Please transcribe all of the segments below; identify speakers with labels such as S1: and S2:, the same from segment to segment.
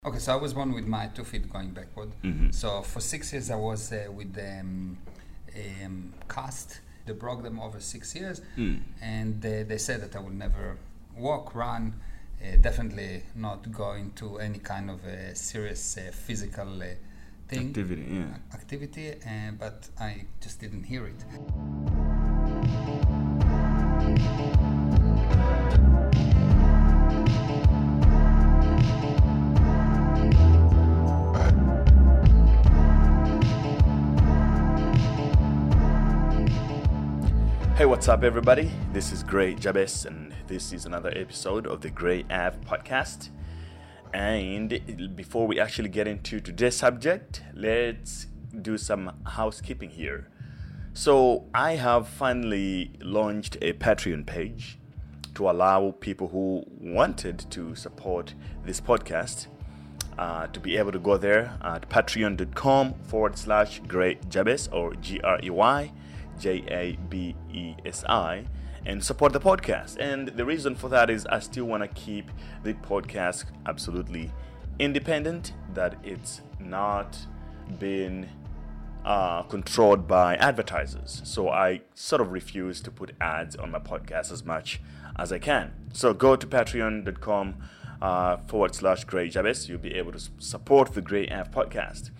S1: Okay, so I was born with my 2 feet going backward.
S2: Mm-hmm.
S1: So for 6 years I was with the cast. They broke them over 6 years, and they said that I will never walk, run, definitely not go into any kind of serious physical thing. Activity, but I just didn't hear it.
S2: Hey, what's up, everybody? This is Gray Jabez, and this is another episode of the Gray Av podcast. And before we actually get into today's subject, let's do some housekeeping here. So I have finally launched a Patreon page to allow people who wanted to support this podcast to be able to go there at patreon.com/GrayJabez or GrayJabesi and support the podcast. And the reason for that is I still want to keep the podcast absolutely independent, that it's not been controlled by advertisers. So I sort of refuse to put ads on my podcast as much as I can. So go to patreon.com/GrayJabez. You'll be able to support the Gray Av podcast.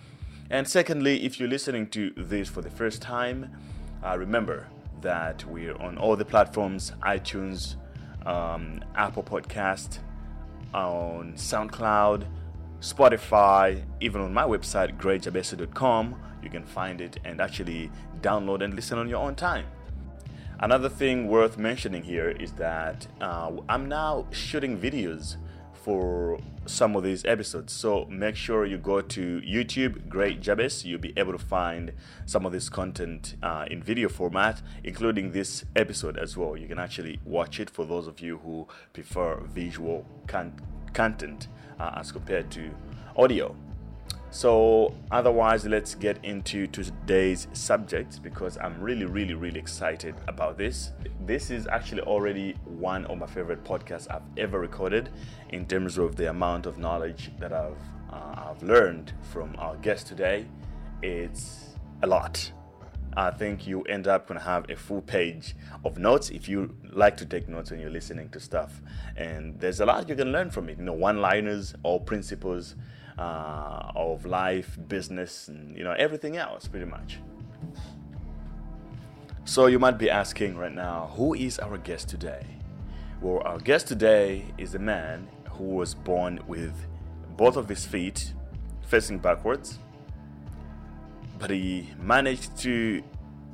S2: And secondly, if you're listening to this for the first time, remember that we're on all the platforms: iTunes, Apple Podcast, on SoundCloud, Spotify, even on my website, grayjabesi.com. You can find it and actually download and listen on your own time. Another thing worth mentioning here is that I'm now shooting videos for some of these episodes, so make sure you go to YouTube, Gray Jabez. You'll be able to find some of this content in video format, including this episode as well. You can actually watch it for those of you who prefer visual content as compared to audio. So otherwise, let's get into today's subject, because I'm really excited about this. This is actually already one of my favorite podcasts I've ever recorded in terms of the amount of knowledge that I've learned from our guest today. It's a lot. I think you end up going to have a full page of notes if you like to take notes when you're listening to stuff. And there's a lot you can learn from it. One-liners or principles of life, business, and everything else, pretty much. So you might be asking right now, who is our guest today? Well, our guest today is a man who was born with both of his feet facing backwards, but he managed to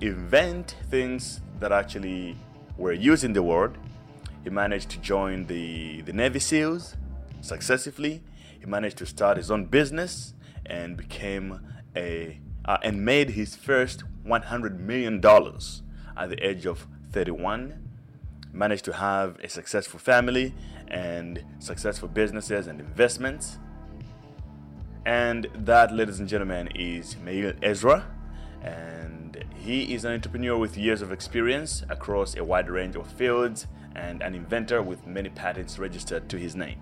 S2: invent things that actually were used in the world. He managed to join the Navy SEALs successfully. He managed to start his own business and became and made his first $100 million at the age of 31. Managed to have a successful family and successful businesses and investments. And that, ladies and gentlemen, is Meir Ezra. And he is an entrepreneur with years of experience across a wide range of fields and an inventor with many patents registered to his name.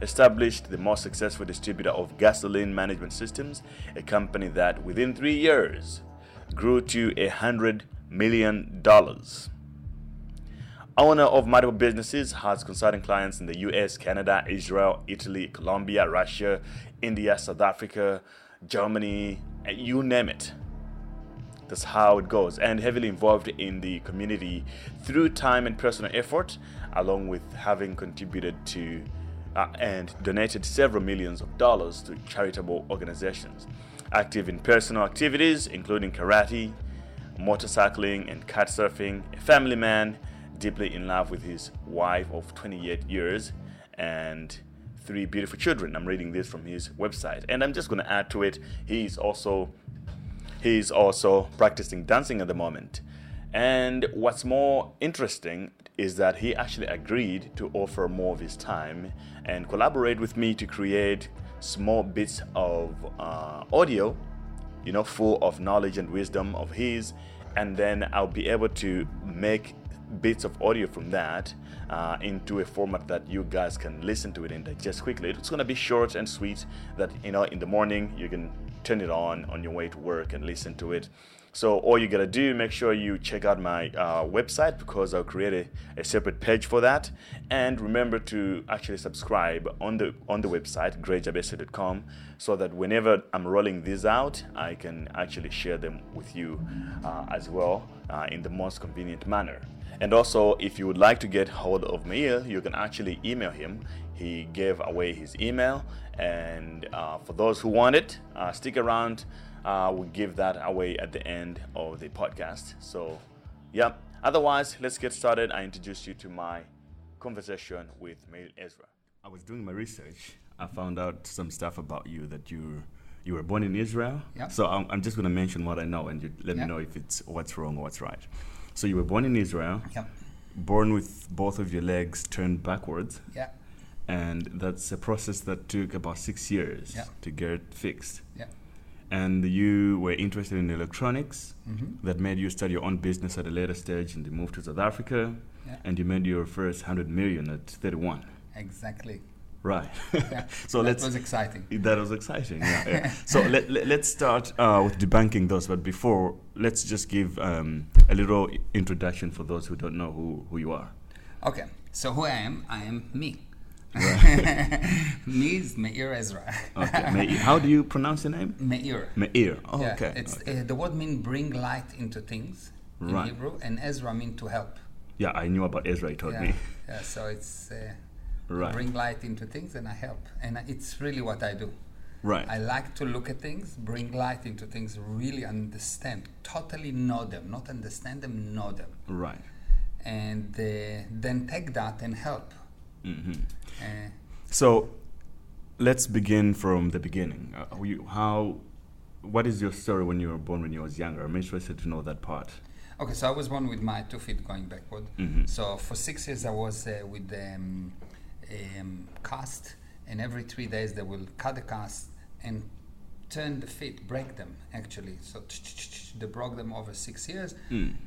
S2: Established the most successful distributor of gasoline management systems, a company that within 3 years grew to $100 million. Owner of multiple businesses, has consulting clients in the US, Canada, Israel, Italy, Colombia, Russia, India, South Africa, Germany, you name it. That's how it goes. And heavily involved in the community through time and personal effort, along with having contributed to and donated several millions of dollars to charitable organizations. Active in personal activities, including karate, motorcycling, and kite surfing. A family man, deeply in love with his wife of 28 years and 3 beautiful children. I'm reading this from his website. And I'm just going to add to it, he's also practicing dancing at the moment. And what's more interesting is that he actually agreed to offer more of his time and collaborate with me to create small bits of audio, full of knowledge and wisdom of his, and then I'll be able to make bits of audio from that into a format that you guys can listen to it and digest quickly. It's going to be short and sweet that, in the morning you can turn it on your way to work and listen to it. So all you gotta do, make sure you check out my website, because I'll create a separate page for that. And remember to actually subscribe on the website, greyjabesi.com, so that whenever I'm rolling these out, I can actually share them with you as well in the most convenient manner. And also, if you would like to get hold of Meir, you can actually email him. He gave away his email, and for those who want it, stick around. We'll give that away at the end of the podcast. So, yeah. Otherwise, let's get started. I introduced you to my conversation with Meir Ezra. I was doing my research. I found out some stuff about you, that you were born in Israel.
S1: Yeah.
S2: So I'm just going to mention what I know, and you let me know if it's what's wrong or what's right. So you were born in Israel.
S1: Yeah.
S2: Born with both of your legs turned backwards.
S1: Yeah.
S2: And that's a process that took about 6 years to get fixed.
S1: Yeah.
S2: And you were interested in electronics. That made you start your own business at a later stage, and you moved to South Africa.
S1: Yeah.
S2: And you made your first 100 million at 31.
S1: Exactly.
S2: Right.
S1: Yeah.
S2: So
S1: that was exciting.
S2: That was exciting. Yeah. So let's start with debunking those. But before, let's just give a little introduction for those who don't know who you are.
S1: Okay. So who I am me. Right. Me is Meir Ezra.
S2: Okay. How do you pronounce your name?
S1: Meir.
S2: Meir. Oh,
S1: yeah,
S2: okay.
S1: It's the word means bring light into things in Hebrew, and Ezra means to help.
S2: Yeah, I knew about Ezra. He told me.
S1: Yeah. So it's bring light into things, and I help, and it's really what I do.
S2: Right.
S1: I like to look at things, bring light into things, really understand, totally know them, not understand them, know them. Right. And then take that and help.
S2: Mm-hmm. So let's begin from the beginning. What is your story when you were born, when you was younger? I'm interested to know that part.
S1: Okay, so I was born with my 2 feet going backward. So for 6 years I was with the cast, and every 3 days they will cut the cast and turn the feet, break them actually. So they broke them over 6 years,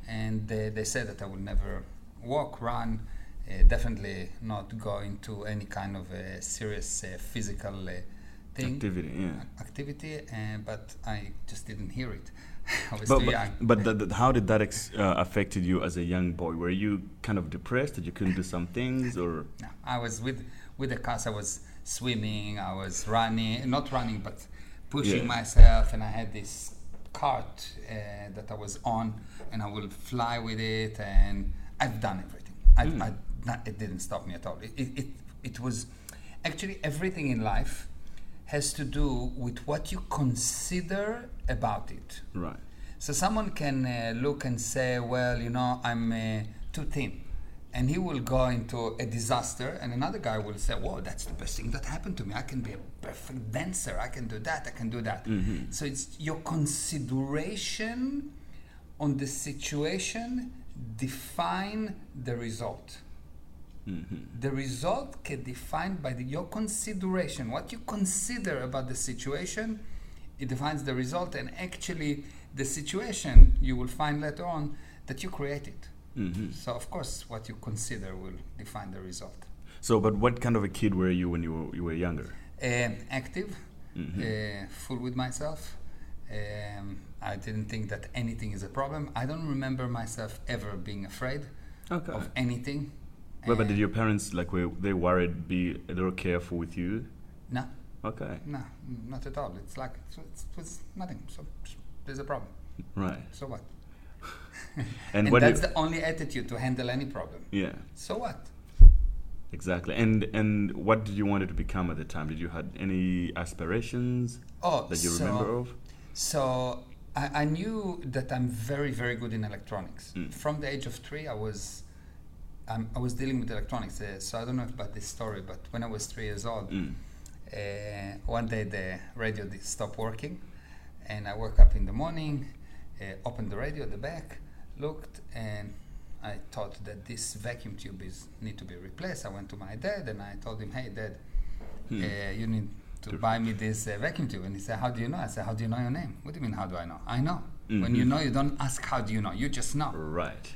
S1: and they said that I will never walk, run, definitely not go into any kind of serious physical thing. Activity, but I just didn't hear it. I was too young.
S2: But how did that affected you as a young boy? Were you kind of depressed that you couldn't do some things, or?
S1: No, I was with the cast. I was swimming. I was not running, but pushing myself. And I had this cart that I was on, and I will fly with it. And I've done everything. It didn't stop me at all. It was actually everything in life has to do with what you consider about it.
S2: Right.
S1: So someone can look and say, well, I'm too thin. And he will go into a disaster, and another guy will say, whoa, that's the best thing that happened to me. I can be a perfect dancer. I can do that. I can do that. Mm-hmm. So it's your consideration on the situation define the result. Mm-hmm. The result can define by your consideration. What you consider about the situation, it defines the result. And actually, the situation you will find later on that you created. Mm-hmm. So, of course, what you consider will define the result.
S2: So, but what kind of a kid were you when you were younger?
S1: Active, full with myself. I didn't think that anything is a problem. I don't remember myself ever being afraid of anything.
S2: But did your parents, were they worried, be a little careful with you?
S1: No.
S2: Okay.
S1: No, not at all. It's like, it was nothing. So there's a problem.
S2: Right.
S1: So what?
S2: and
S1: that's the only attitude to handle any problem.
S2: Yeah.
S1: So what?
S2: Exactly. And what did you want to become at the time? Did you have any aspirations that you remember of?
S1: So I knew that I'm very, very good in electronics. From the age of 3, I was dealing with electronics. So I don't know about this story, but when I was 3 years old, one day the radio stopped working, and I woke up in the morning, opened the radio at the back, looked, and I thought that this vacuum tube need to be replaced. I went to my dad and I told him, hey, Dad, you need to buy me this vacuum tube. And he said, how do you know? I said, how do you know your name? What do you mean, how do I know? I know. Mm-hmm. When you know, you don't ask how do you know. You just know.
S2: Right.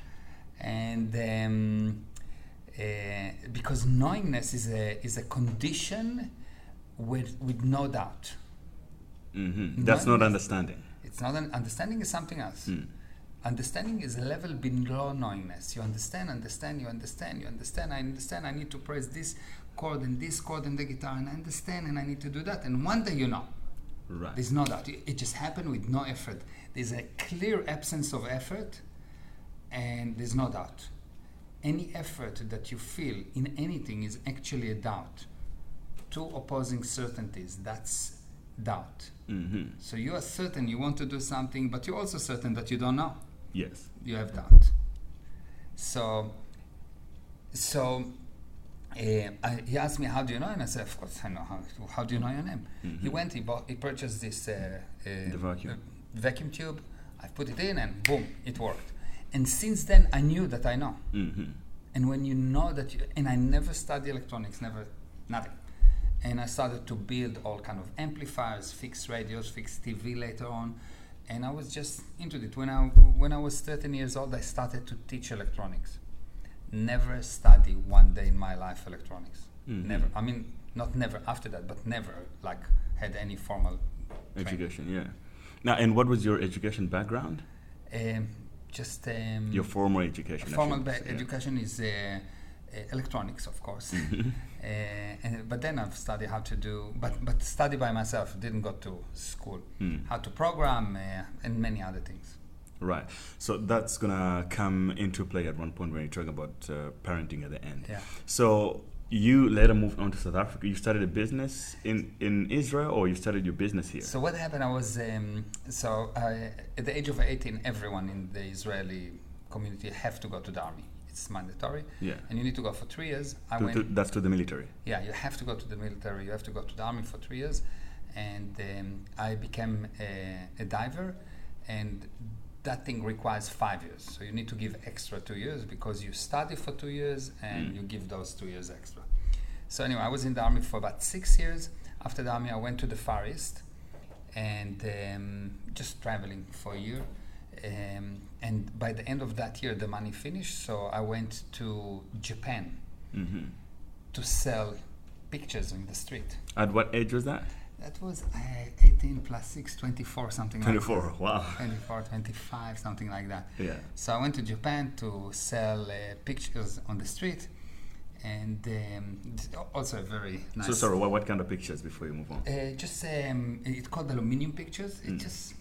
S1: And because knowingness is a condition with no doubt.
S2: That's not understanding.
S1: It's not understanding is something else. Understanding is a level below knowingness. You understand, you understand. I need to press this chord and this chord in the guitar, and I understand, and I need to do that. And one day you know.
S2: Right.
S1: There's no doubt. It just happened with no effort. There's a clear absence of effort, and there's no doubt. Any effort that you feel in anything is actually a doubt. Two opposing certainties, that's doubt. So you are certain you want to do something, but you're also certain that you don't know.
S2: Yes.
S1: You have doubt. So he asked me, how do you know? And I said, of course I know. How do you know your name? He purchased this
S2: the
S1: vacuum tube. I put it in and boom, it worked. And since then I knew that I know. And when you know that and I never studied electronics, nothing. And I started to build all kind of amplifiers, fixed radios, fixed TV later on. And I was just into it. When I was 13 years old, I started to teach electronics. Never study one day in my life electronics. Never. I mean, not never after that, but never like had any formal
S2: education.
S1: training.
S2: Yeah. Now, and what was your education background? Your formal education.
S1: Formal education is electronics, of course. But then I've studied how to do, but study by myself. Didn't go to school. How to program and many other things.
S2: Right. So that's gonna come into play at one point when you're talking about parenting at the end.
S1: Yeah.
S2: So you later moved on to South Africa. You started a business in Israel, or you started your business here?
S1: So what happened? I was at the age of 18. Everyone in the Israeli community have to go to the army. It's mandatory.
S2: Yeah.
S1: And you need to go for 3 years.
S2: That's to the military.
S1: Yeah, you have to go to the military. You have to go to the army for 3 years. And I became a diver, and that thing requires 5 years. So you need to give extra 2 years because you study for 2 years and you give those 2 years extra. So anyway, I was in the army for about 6 years. After the army, I went to the Far East and just traveling for a year. And by the end of that year, the money finished. So I went to Japan to sell pictures in the street.
S2: At what age was that?
S1: That was 18 plus 6, 24, something
S2: 24,
S1: like that.
S2: 24, wow.
S1: 24, 25, something like that.
S2: Yeah.
S1: So I went to Japan to sell pictures on the street, and also a very nice...
S2: So sorry, what kind of pictures before you move on?
S1: Just, it's called aluminium pictures. It's just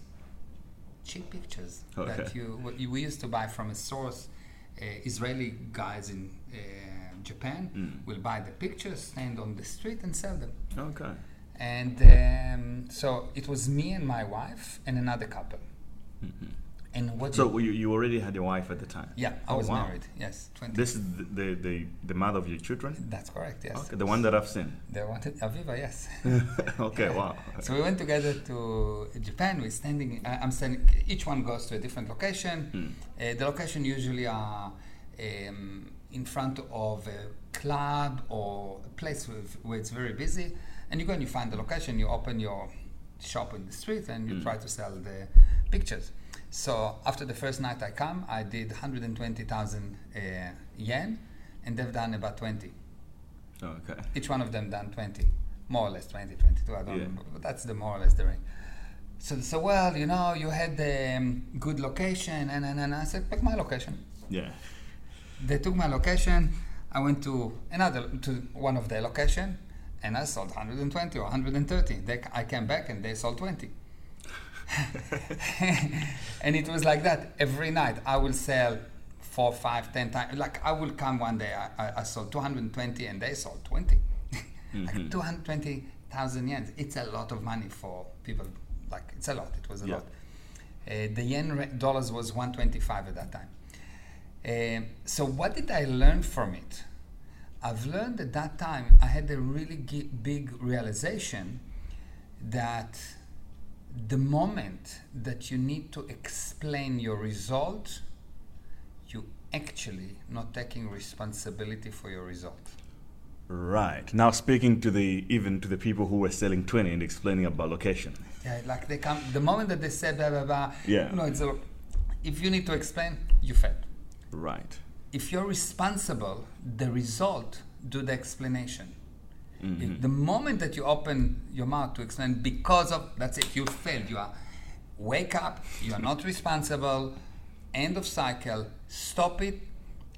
S1: cheap pictures that we used to buy from a source. Israeli guys in Japan will buy the pictures, stand on the street and sell them.
S2: Okay.
S1: And so it was me and my wife and another couple. And what?
S2: So you already had your wife at the time?
S1: Yeah, I was married. Yes, 20.
S2: This is the mother of your children?
S1: That's correct. Yes.
S2: Okay, the one that I've seen.
S1: The one, Aviva, yes.
S2: Okay, wow.
S1: So we went together to Japan. We're standing. I'm standing. Each one goes to a different location. The location usually are in front of a club or a place where it's very busy. And you go and you find the location, you open your shop in the street and you try to sell the pictures. So after the first night I did 120,000 yen, and they've done about 20.
S2: Okay.
S1: Each one of them done 20, more or less 20, 22, I don't remember, but that's the more or less the range. So well, you know, you had the good location, and I said, pick my location.
S2: Yeah.
S1: They took my location, I went to one of their location, and I sold 120 or 130. I came back and they sold 20. And it was like that every night. I will sell 4, 5, 10 times. Like I will come one day, I sold 220 and they sold 20. Like 220,000 yen. It's a lot of money for people. Like it's a lot. It was a lot. The yen dollars was 125 at that time. So what did I learn from it? I've learned at that time, I had a really big realization that the moment that you need to explain your result, you actually not taking responsibility for your result.
S2: Right. Now speaking to the people who were selling 20 and explaining about location.
S1: Yeah, like they come, the moment that they said blah, blah, blah,
S2: yeah.
S1: No, if you need to explain, you failed.
S2: Right.
S1: if you're responsible, the result do the explanation.
S2: Mm-hmm.
S1: If the moment that you open your mouth to explain because of, that's it, you failed. You are, wake up, you are not responsible, end of cycle, stop it,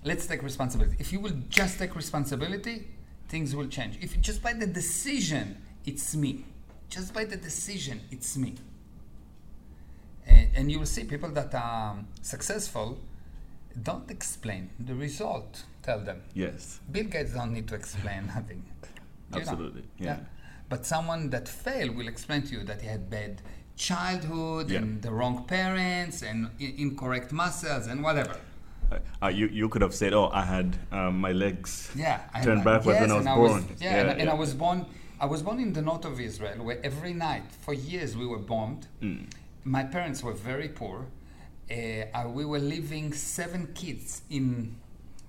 S1: let's take responsibility. If you will just take responsibility, things will change. If you just by the decision, it's me. Just by the decision, it's me. And you will see people that are successful don't explain the result. Tell them.
S2: Yes.
S1: Bill Gates don't need to explain nothing.
S2: Absolutely. Yeah.
S1: But someone that failed will explain to you that he had bad childhood and the wrong parents and incorrect muscles and whatever.
S2: You could have said, "Oh, I had my legs turned
S1: backwards
S2: when I was born."
S1: I was born in the north of Israel, where every night for years we were bombed. My parents were very poor. We were living 7 kids in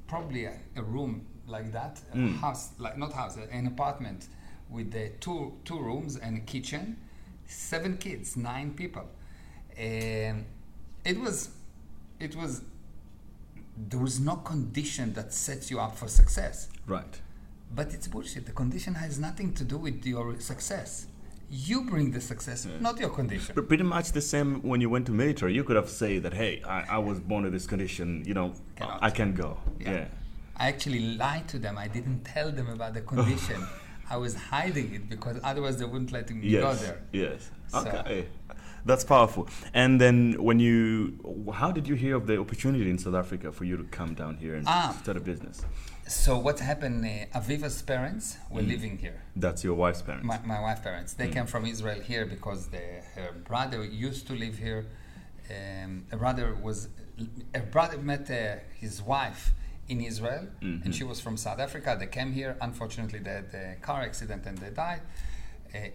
S1: probably a room like that, a house, like not house, an apartment with two rooms and a kitchen. 7 kids, 9 people. It was. There was no condition that sets you up for success.
S2: Right.
S1: But it's bullshit. The condition has nothing to do with your success. You bring the success, not your condition.
S2: But pretty much the same when you went to military. You could have said that, hey, I was born with this condition, I can go. Yeah.
S1: I actually lied to them. I didn't tell them about the condition. I was hiding it because otherwise they wouldn't let me go there.
S2: Yes. Okay. That's powerful. And then how did you hear of the opportunity in South Africa for you to come down here and start a business?
S1: So what happened, Aviva's parents were living here.
S2: That's your wife's parents?
S1: My wife's parents. They came from Israel here because her brother used to live here. A brother met his wife in Israel, and she was from South Africa. They came here. Unfortunately, they had a car accident and they died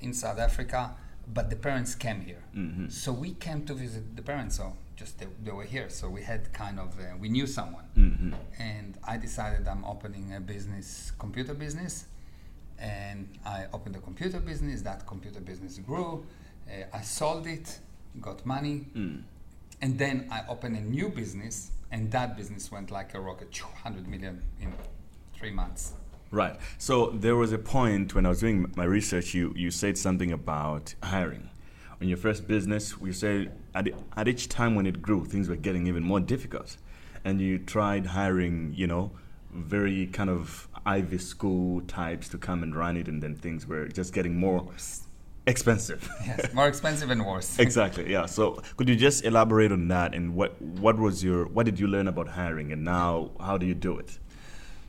S1: in South Africa. But the parents came here. So we came to visit the parents. So just they were here. So we had we knew someone. And I decided I'm opening a business, computer business. And I opened a computer business. That computer business grew. I sold it, got money. And then I opened a new business. And that business went like a rocket, 200 million in 3 months.
S2: Right. So there was a point when I was doing my research, you said something about hiring. In your first business, you said at each time when it grew, things were getting even more difficult. And you tried hiring, very kind of Ivy School types to come and run it, and then things were just getting more expensive.
S1: Yes, more expensive and worse.
S2: Exactly, yeah. So could you just elaborate on that, and what did you learn about hiring, and now how do you do it?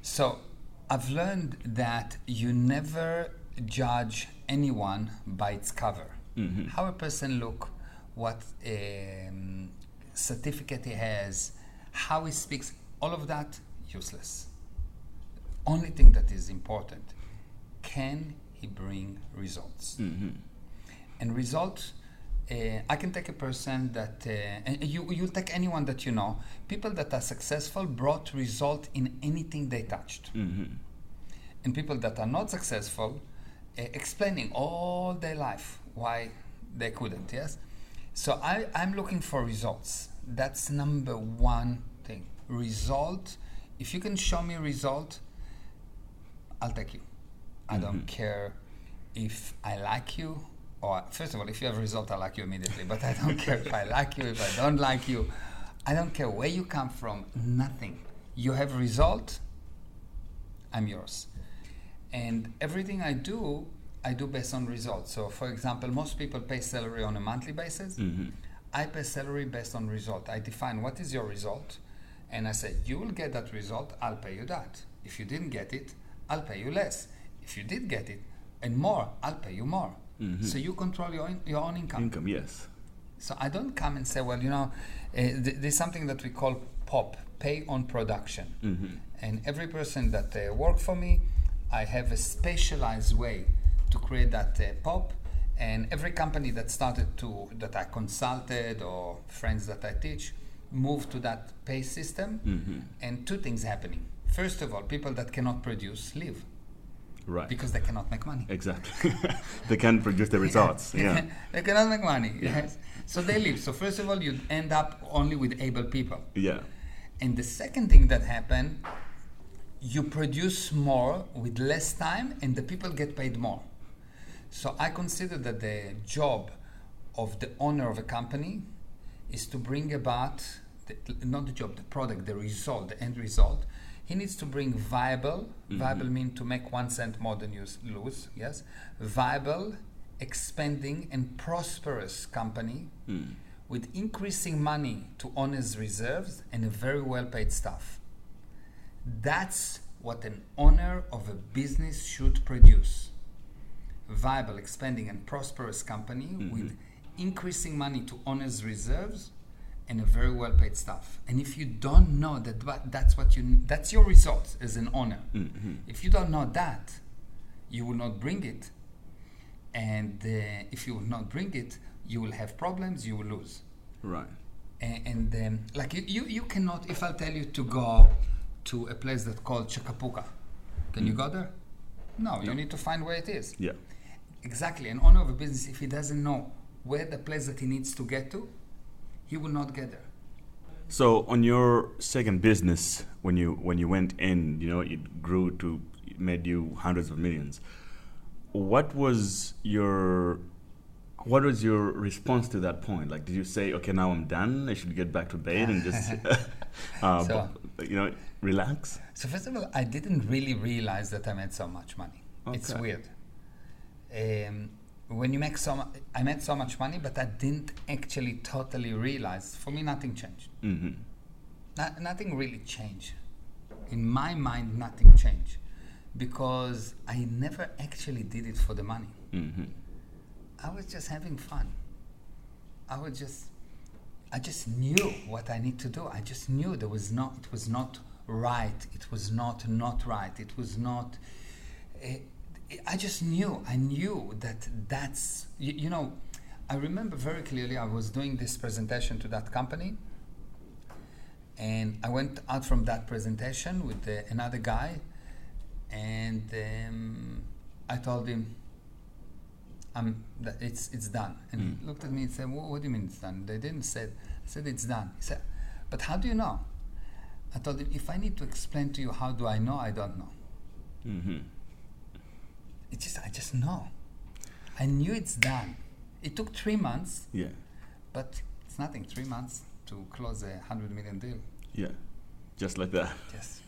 S1: So I've learned that you never judge anyone by its cover. How a person look, what certificate he has, how he speaks, all of that, useless. Only thing that is important, can he bring results? And results, I can take a person that, and you'll take anyone that you know, people that are successful brought result in anything they touched. And people that are not successful, explaining all their life why they couldn't, yes? So I'm looking for results. That's number one thing. Result, if you can show me result, I'll take you. I don't care if I like you, or first of all, if you have a result, I like you immediately, but I don't care if I like you, if I don't like you. I don't care where you come from, nothing. You have a result, I'm yours. And everything I do based on results. So for example, most people pay salary on a monthly basis. I pay salary based on result. I define what is your result, and I say, you will get that result, I'll pay you that. If you didn't get it, I'll pay you less. If you did get it and more, I'll pay you more. So you control your own income.
S2: Yes.
S1: So I don't come and say, well, there's something that we call POP, pay on production. And every person that work for me, I have a specialized way to create that POP. And every company that that I consulted or friends that I teach, move to that pay system. And 2 things happening. First of all, people that cannot produce leave.
S2: Right.
S1: Because they cannot make money.
S2: Exactly. They can't produce the results.
S1: They cannot make money. Yes. So they leave. So first of all, you end up only with able people.
S2: Yeah.
S1: And the second thing that happened, you produce more with less time and the people get paid more. So I consider that the job of the owner of a company is to bring about, not the job, the product, the result, the end result. He needs to bring viable means to make 1 cent more than you lose, yes? Viable, expanding and prosperous company with increasing money to owner's reserves and a very well-paid staff. That's what an owner of a business should produce. Viable, expanding and prosperous company with increasing money to owner's reserves and a very well-paid staff. And if you don't know that's your result as an owner. If you don't know that, you will not bring it. And if you will not bring it, you will have problems, you will lose.
S2: Right.
S1: And like you cannot, if I'll tell you to go to a place that's called Chacapuca, can you go there? No, you need to find where it is.
S2: Yeah.
S1: Exactly. An owner of a business, if he doesn't know where the place that he needs to get to, he will not get there.
S2: So on your second business, when you went in, it grew to, it made you hundreds of millions. What was your response to that point? Like, did you say, okay, now I'm done, I should get back to bed and just relax?
S1: So first of all, I didn't really realize that I made so much money. Okay. It's weird. When you make I made so much money, but I didn't actually totally realize. For me, nothing changed. Nothing really changed. In my mind, nothing changed. Because I never actually did it for the money. I was just having fun. I just knew what I need to do. I just knew it was not right. It was not right. It was not... I just knew. I knew that's... I remember very clearly I was doing this presentation to that company, and I went out from that presentation with another guy, and I told him, it's done. And he looked at me and said, what do you mean it's done? They didn't say it. I said, it's done. He said, but how do you know? I told him, if I need to explain to you how do I know, I don't know. I just know. I knew it's done. It took 3 months. Yeah. But it's nothing. 3 months to close a $100 million deal.
S2: Yeah. Just like that.
S1: Yes.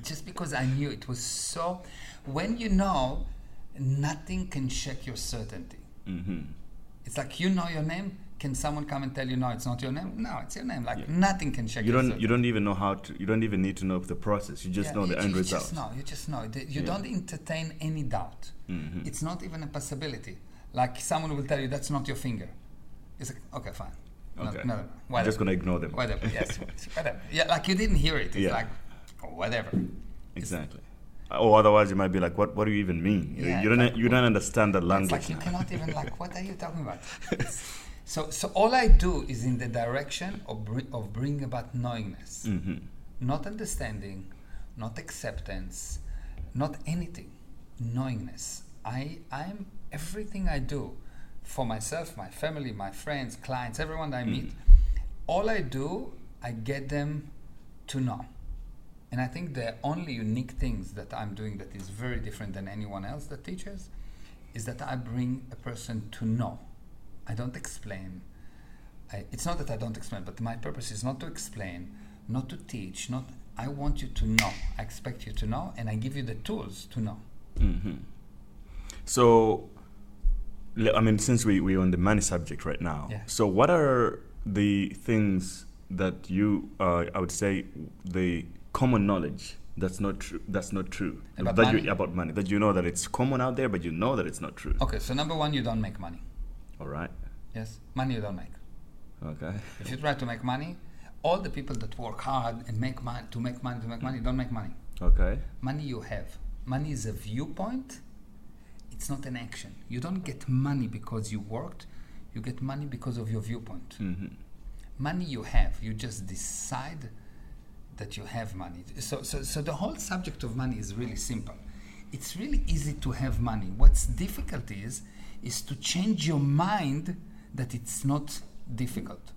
S1: Just because I knew it was so... When you know, nothing can shake your certainty. It's like, you know your name. Can someone come and tell you, no, it's not your name? No, it's your name. Like, nothing can shake your certainty.
S2: You don't even know how to... You don't even need to know the process. You just know the end result.
S1: You just know. You don't entertain any doubt. It's not even a possibility. Like, someone will tell you, that's not your finger. It's like, okay, fine.
S2: Okay.
S1: No,
S2: I'm just going to ignore them.
S1: Whatever, yes. Whatever. Yeah, like you didn't hear it. It's like, whatever.
S2: Exactly. Or otherwise you might be like, what do you even mean? You don't understand the language.
S1: It's like you cannot even, like, what are you talking about? So all I do is in the direction of bringing about knowingness. Not understanding, not acceptance, not anything. Knowingness. I'm everything I do for myself, my family, my friends, clients, everyone I meet. All I do, I get them to know. And I think the only unique things that I'm doing that is very different than anyone else that teaches is that I bring a person to know. I don't explain. It's not that I don't explain, but my purpose is not to explain, not to teach, I want you to know. I expect you to know, and I give you the tools to know.
S2: So, I mean, since we're on the money subject right now, so what are the things that you, I would say, the common knowledge that's not true about money, that you know that it's common out there, but you know that it's not true?
S1: Okay, so number one, you don't make money.
S2: All right.
S1: Yes, money you don't make.
S2: Okay.
S1: If you try to make money, all the people that work hard and make money don't make money.
S2: Okay.
S1: Money you have. Money is a viewpoint. It's not an action. You don't get money because you worked. You get money because of your viewpoint. Money you have. You just decide that you have money. So the whole subject of money is really simple. It's really easy to have money. What's difficult is to change your mind that it's not difficult.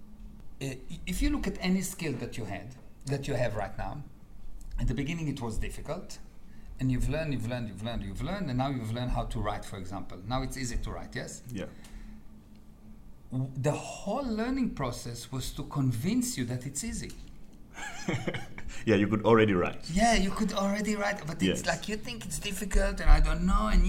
S1: If you look at any skill that you had, that you have right now. At the beginning it was difficult, and you've learned, and now you've learned how to write, for example. Now it's easy to write, yes?
S2: Yeah.
S1: The whole learning process was to convince you that it's easy.
S2: Yeah, you could already write.
S1: Yeah, you could already write, but
S2: Yes.
S1: it's like you think it's difficult, and I don't know, and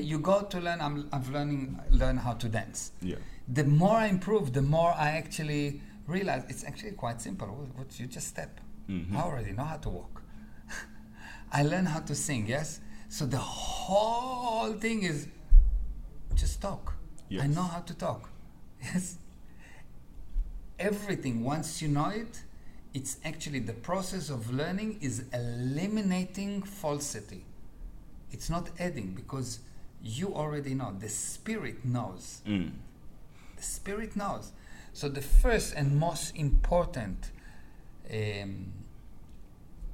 S1: you go to learn. I've learn how to dance.
S2: Yeah.
S1: The more I improve, the more I actually realize it's actually quite simple. What you just step.
S2: Mm-hmm.
S1: I already know how to walk. I learn how to sing. Yes. So the whole thing is just talk.
S2: Yes.
S1: I know how to talk. Yes. Everything, once you know it, it's actually the process of learning is eliminating falsity. It's not adding, because you already know. The spirit knows.
S2: Mm.
S1: The spirit knows. So the first and most important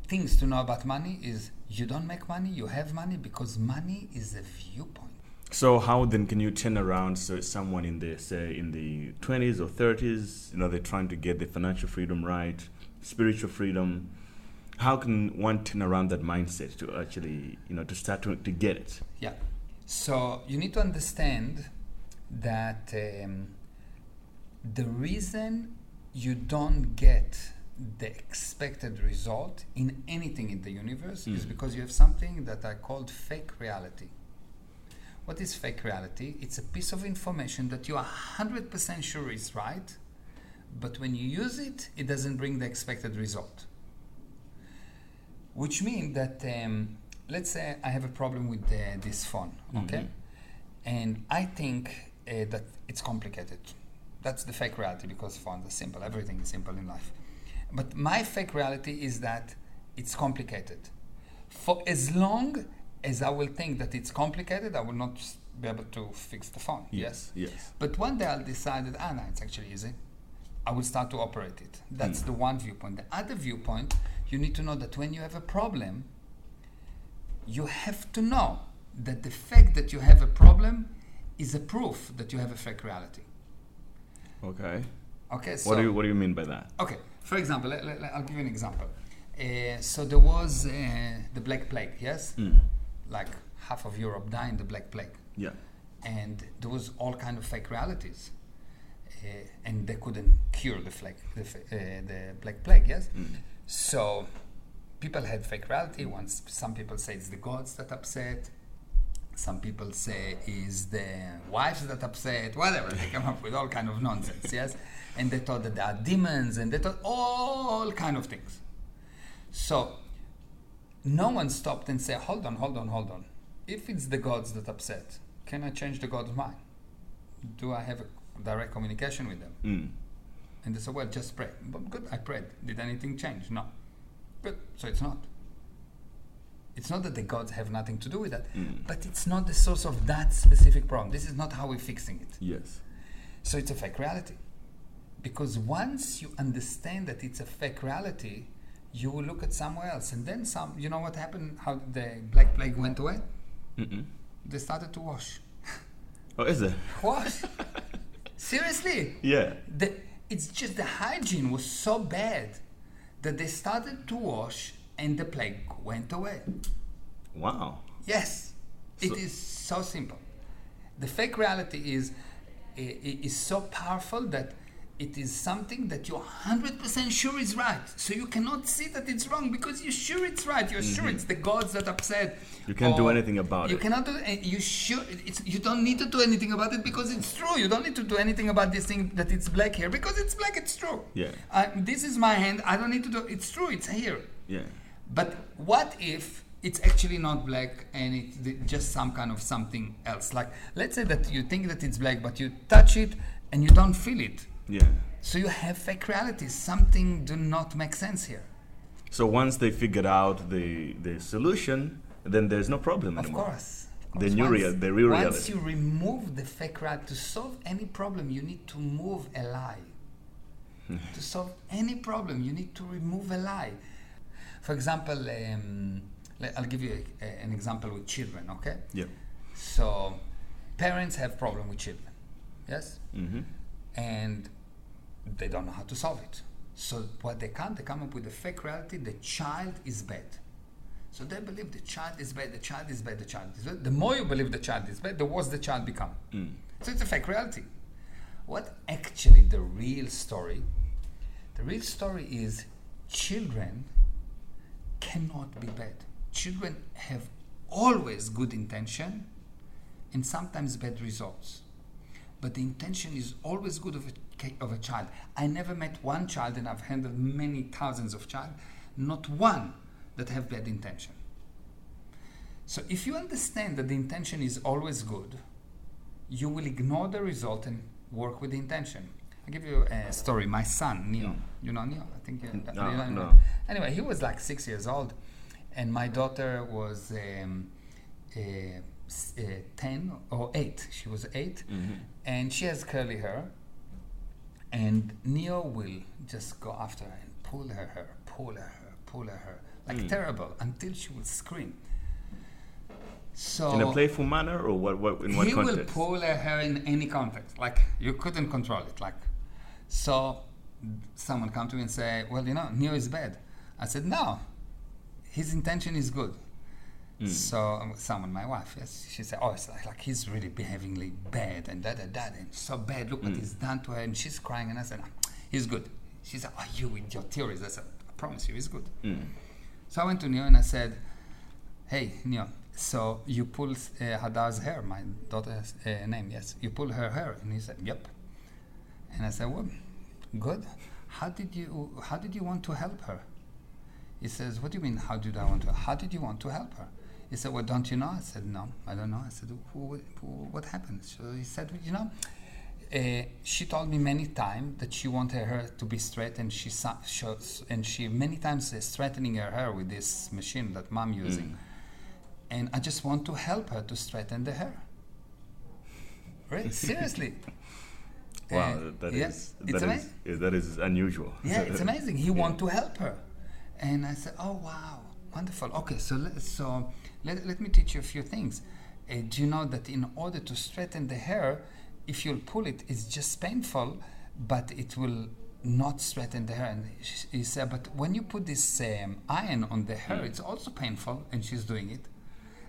S1: things to know about money is you don't make money, you have money, because money is a viewpoint.
S2: So how then can you turn around someone in the 20s or 30s, they're trying to get the financial freedom right, spiritual freedom? How can one turn around that mindset to actually, to start to get it?
S1: Yeah. So you need to understand that the reason you don't get the expected result in anything in the universe is because you have something that I called fake reality. What is fake reality? It's a piece of information that you are 100% sure is right, but when you use it, it doesn't bring the expected result. Which means that, let's say I have a problem with this phone, okay? And I think that it's complicated. That's the fake reality, because phones are simple. Everything is simple in life. But my fake reality is that it's complicated. For as long as I will think that it's complicated, I will not be able to fix the phone. Yes. But one day I'll decide that, no, it's actually easy. I will start to operate it. That's the one viewpoint. The other viewpoint, you need to know that when you have a problem, you have to know that the fact that you have a problem is a proof that you have a fake reality.
S2: Okay.
S1: Okay. So
S2: what do you mean by that?
S1: Okay. For example, I'll give you an example. So there was the Black Plague, yes? Like half of Europe died in the Black Plague.
S2: Yeah.
S1: And there was all kind of fake realities. And they couldn't cure the Black Plague, yes? So people had fake reality. Some people say it's the gods that upset. Some people say it's the wives that upset. Whatever. They come up with all kind of nonsense, yes? And they thought that there are demons, and they thought all kind of things. So no one stopped and said, hold on. If it's the gods that upset, can I change the god's mind? Do I have a direct communication with them? And they said, well, just pray. But good, I prayed. Did anything change? No. Good, so it's not. It's not that the gods have nothing to do with that, but it's not the source of that specific problem. This is not how we're fixing it.
S2: Yes.
S1: So it's a fake reality. Because once you understand that it's a fake reality, you will look at somewhere else. And then you know what happened, how the Black Plague went away? They started to wash.
S2: Oh, is it?
S1: Wash? Seriously?
S2: Yeah.
S1: It's just the hygiene was so bad that they started to wash and the plague went away.
S2: Wow.
S1: Yes. It is so simple. The fake reality is so powerful that it is something that you're 100% sure is right. So you cannot see that it's wrong because you're sure it's right. You're sure it's the gods that upset.
S2: You can't do anything about it.
S1: You cannot do it. You don't need to do anything about it because it's true. You don't need to do anything about this thing that it's black here because it's black. It's true.
S2: Yeah.
S1: This is my hand. I don't need to do. It's true. It's here.
S2: Yeah.
S1: But what if it's actually not black and it's just some kind of something else? Like, let's say that you think that it's black, but you touch it and you don't feel it.
S2: Yeah.
S1: So you have fake realities. Something do not make sense here.
S2: So once they figured out the solution, then there's no problem anymore.
S1: Of course.
S2: The real reality.
S1: Once you remove the fake reality, to solve any problem, you need to move a lie. To solve any problem, you need to remove a lie. For example, I'll give you an example with children, okay?
S2: Yeah.
S1: So parents have problem with children, yes? And they don't know how to solve it. So what they come up with a fake reality, the child is bad. So they believe the child is bad, the child is bad, the child is bad. The more you believe the child is bad, the worse the child become. So it's a fake reality. What actually the real story is children cannot be bad. Children have always good intention and sometimes bad results. But the intention is always good of a child. I never met one child, and I've handled many thousands of child, not one that have bad intention. So if you understand that the intention is always good, you will ignore the result and work with the intention. I'll give you a story. My son, Neo. You know Neo? I think you know.
S2: No.
S1: Anyway, he was like 6 years old, and my daughter was 10 or 8. She was 8, and she has curly hair. And Neo will just go after her and pull her hair, like terrible, until she will scream. So
S2: in a playful manner, or what in what
S1: he
S2: context?
S1: will pull her hair in any context. Like, you couldn't control it. Like, so someone come to me and say, well, Neo is bad. I said, no, his intention is good. So someone, my wife, yes, she said, oh, it's like he's really behaving bad and that and so bad. Look what he's done to her, and she's crying. And I said, no, he's good. She said, oh, you with your theories. I said, I promise you, he's good. So I went to Neo and I said, hey, Neo, so you pull Hadar's hair, my daughter's name, yes. You pull her hair. And he said, yep. And I said, well, good. How did you want to help her? He says, what do you mean, how did you want to help her? He said, well, don't you know? I said, no, I don't know. I said, what happened? So he said, she told me many times that she wanted her hair to be straight, and she many times straightening her hair with this machine that mom using. And I just want to help her to straighten the hair. Right? Seriously.
S2: Wow, that is unusual.
S1: Yeah, it's amazing. He want to help her. And I said, oh, wow, wonderful. Okay, so let me teach you a few things. Do you know that in order to straighten the hair, if you'll pull it, it's just painful, but it will not straighten the hair. And he said, but when you put this iron on the hair, it's also painful, and she's doing it.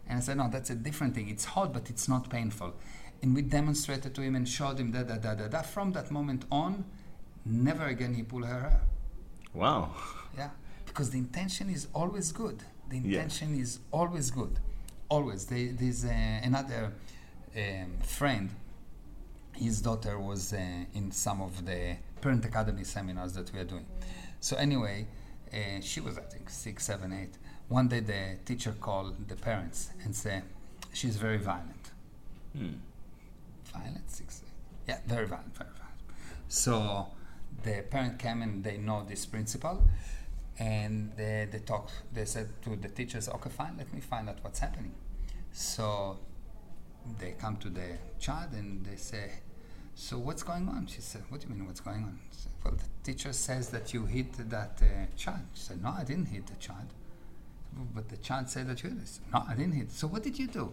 S1: And I said, no, that's a different thing. It's hot, but it's not painful. And we demonstrated to him and showed him that. From that moment on, never again he pulled her hair.
S2: Wow.
S1: Yeah, because the intention is always good. The intention is always good. Always. There's another friend. His daughter was in some of the Parent Academy seminars that we are doing. So anyway, she was, I think, 6, 7, 8. One day the teacher called the parents and said, she's very violent. Violent? 6, 8. Yeah, very violent. So the parent came and they know this principal, and they said to the teachers, okay, fine, let me find out what's happening. So they come to the child and they say, so what's going on? She said, what do you mean what's going on? She said, well, the teacher says that you hit that child. She said, no, I didn't hit the child. But the child said that you hit it. No, I didn't hit it. So what did you do?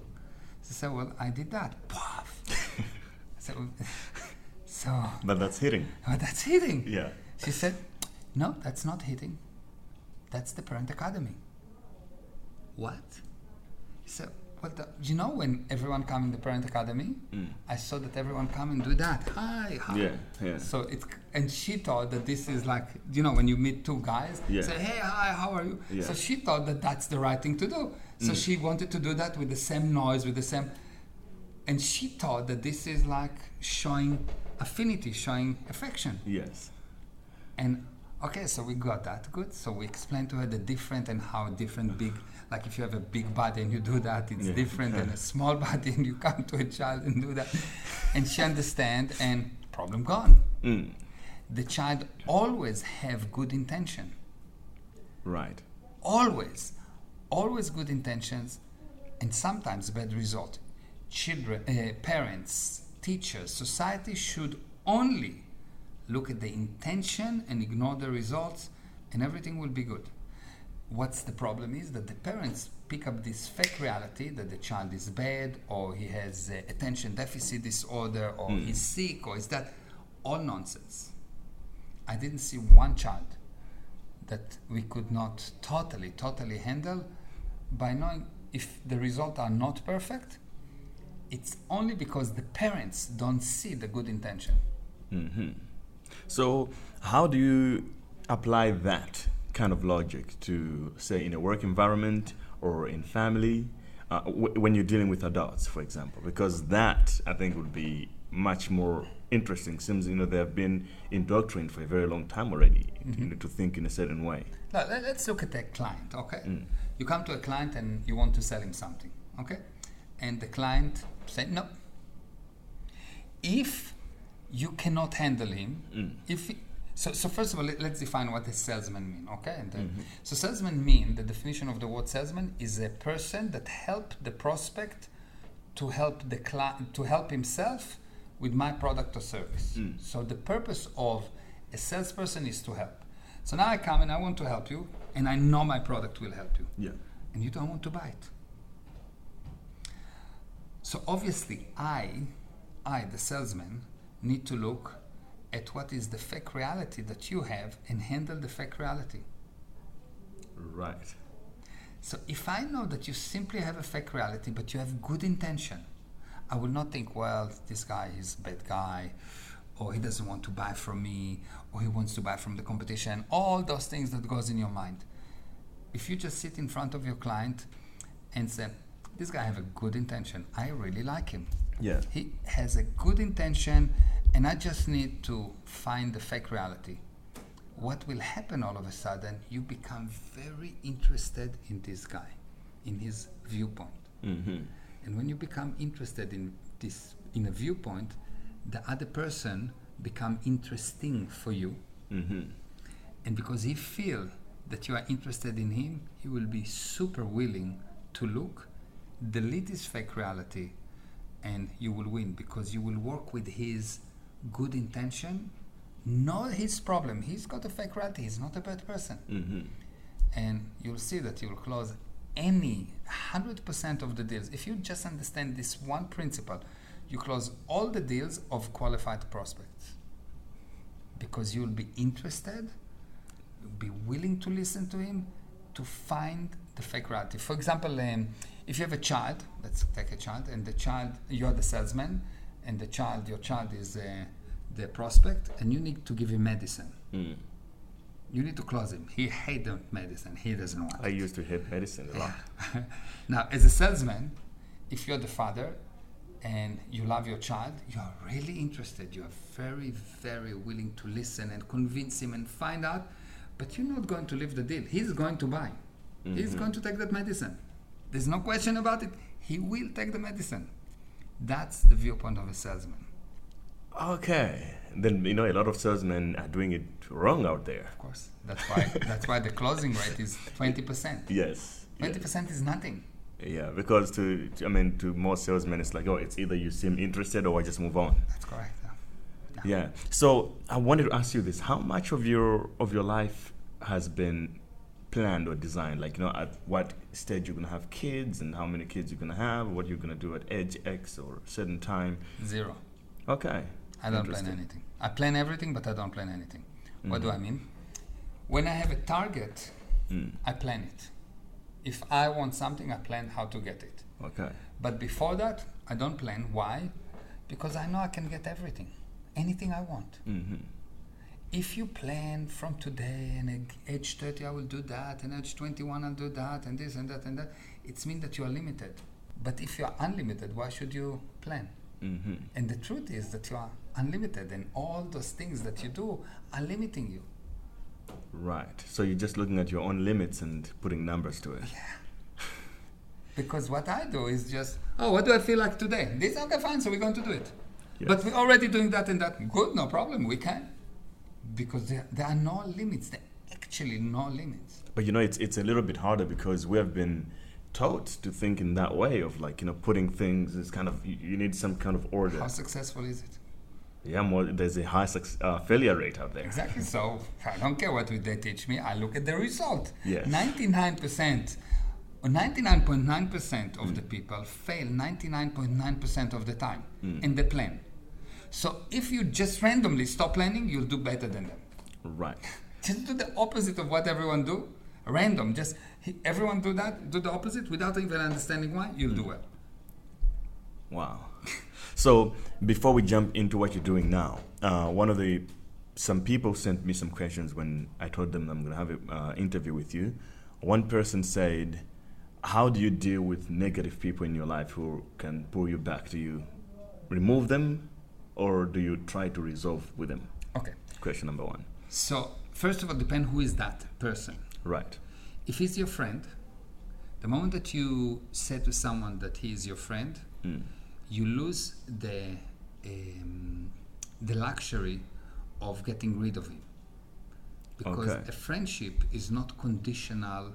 S1: She said, well, I did that. So,
S2: but that's hitting.
S1: Oh, that's hitting.
S2: Yeah.
S1: She said, no, that's not hitting. That's the Parent Academy. What? He said, well, when everyone come in the Parent Academy, I saw that everyone come and do that. Hi.
S2: Yeah.
S1: So and she thought that this is like, when you meet two guys, say, hey, hi, how are you?
S2: Yeah.
S1: So she thought that that's the right thing to do. So she wanted to do that with the same noise, and she thought that this is like showing affinity, showing affection.
S2: Yes.
S1: And okay, so we got that good. So we explained to her the different and how different big, like if you have a big body and you do that, it's different than a small body and you come to a child and do that. And she understand, and problem gone. The child always have good intention.
S2: Right.
S1: Always good intentions, and sometimes bad result. Children, parents, teachers, society should only look at the intention and ignore the results, and everything will be good. What's the problem is that the parents pick up this fake reality that the child is bad, or he has attention deficit disorder, or he's sick, or is that all nonsense. I didn't see one child that we could not totally handle by knowing if the results are not perfect. It's only because the parents don't see the good intention.
S2: Mm-hmm. So how do you apply that kind of logic to, say, in a work environment or in family, when you're dealing with adults, for example? Because that, I think, would be much more interesting, since they have been indoctrinated for a very long time already, to think in a certain way.
S1: Let's look at a client, okay? You come to a client and you want to sell him something, okay? And the client said no. If you cannot handle him, so first of all, let's define what a salesman mean, okay? And so salesman mean, the definition of the word salesman is a person that help the prospect to help the client, to help himself with my product or service. So the purpose of a salesperson is to help. So now I come and I want to help you, and I know my product will help you.
S2: Yeah.
S1: And you don't want to buy it. So obviously I, the salesman, need to look at what is the fake reality that you have and handle the fake reality.
S2: Right.
S1: So if I know that you simply have a fake reality, but you have good intention, I will not think, well, this guy is a bad guy, or he doesn't want to buy from me, or he wants to buy from the competition, all those things that goes in your mind. If you just sit in front of your client and say, this guy have a good intention, I really like him.
S2: Yeah.
S1: He has a good intention, and I just need to find the fake reality. What will happen all of a sudden, you become very interested in this guy, in his viewpoint. And when you become interested in a viewpoint, the other person become interesting for you. And because he feel that you are interested in him, he will be super willing to look, delete his fake reality, and you will win, because you will work with his good intention, not his problem. He's got a fake reality. He's not a bad person. And you'll see that you will close 100% of the deals. If you just understand this one principle, you close all the deals of qualified prospects, because you'll be interested, you'll be willing to listen to him, to find the fake reality. For example, if you have a child, let's take a child, and the child, you're the salesman, and your child is the prospect, and you need to give him medicine. You need to close him. He hates the medicine. He doesn't want it.
S2: I used to hate medicine a lot.
S1: Now, as a salesman, if you're the father and you love your child, you are really interested. You are very, very willing to listen and convince him and find out, but you're not going to leave the deal. He's going to buy. He's going to take that medicine. There's no question about it. He will take the medicine. That's the viewpoint of a salesman.
S2: Okay. Then, a lot of salesmen are doing it wrong out there.
S1: Of course. That's why the closing rate is 20%.
S2: Yes.
S1: 20% is nothing.
S2: Yeah, because to most salesmen, it's like, it's either you seem interested or I just move on.
S1: That's correct.
S2: Yeah. So I wanted to ask you this: how much of your life has been planned or designed? Like, at what stage you're gonna have kids, and how many kids you're gonna have, what you're gonna do at age X or a certain time?
S1: Zero.
S2: Okay.
S1: I don't plan anything. I plan everything, but I don't plan anything. What do I mean? When I have a target, I plan it. If I want something, I plan how to get it.
S2: Okay.
S1: But before that, I don't plan. Why? Because I know I can get everything. Anything I want. If you plan from today, and at age 30 I will do that, and age 21 I'll do that, and this and that and that, it means that you are limited. But if you are unlimited, why should you plan? And the truth is that you are unlimited, and all those things that you do are limiting you.
S2: Right. So you're just looking at your own limits and putting numbers to it.
S1: Yeah. Because what I do is just, what do I feel like today? This, okay, fine, so we're going to do it. Yes. But we're already doing that and that. Good, no problem, we can. Because there are no limits. There are actually no limits.
S2: But it's a little bit harder, because we have been taught to think in that way of putting things as kind of, you need some kind of order.
S1: How successful is it?
S2: Yeah, there's a high failure rate out there.
S1: Exactly. So I don't care what they teach me. I look at the result.
S2: Yes.
S1: 99% or 99.9% of the people fail 99.9% of the time in the plan. So if you just randomly stop planning, you'll do better than them.
S2: Right.
S1: Just do the opposite of what everyone do. Random. Just everyone do that. Do the opposite without even understanding why. You'll do well.
S2: Wow. So before we jump into what you're doing now, some people sent me some questions when I told them I'm going to have an interview with you. One person said, how do you deal with negative people in your life who can pull you back? Do you remove them or do you try to resolve with them?
S1: Okay.
S2: Question number one.
S1: So first of all, depend who is that person.
S2: Right.
S1: If he's your friend, the moment that you say to someone that he is your friend, you lose the luxury of getting rid of him. Because a friendship is not conditional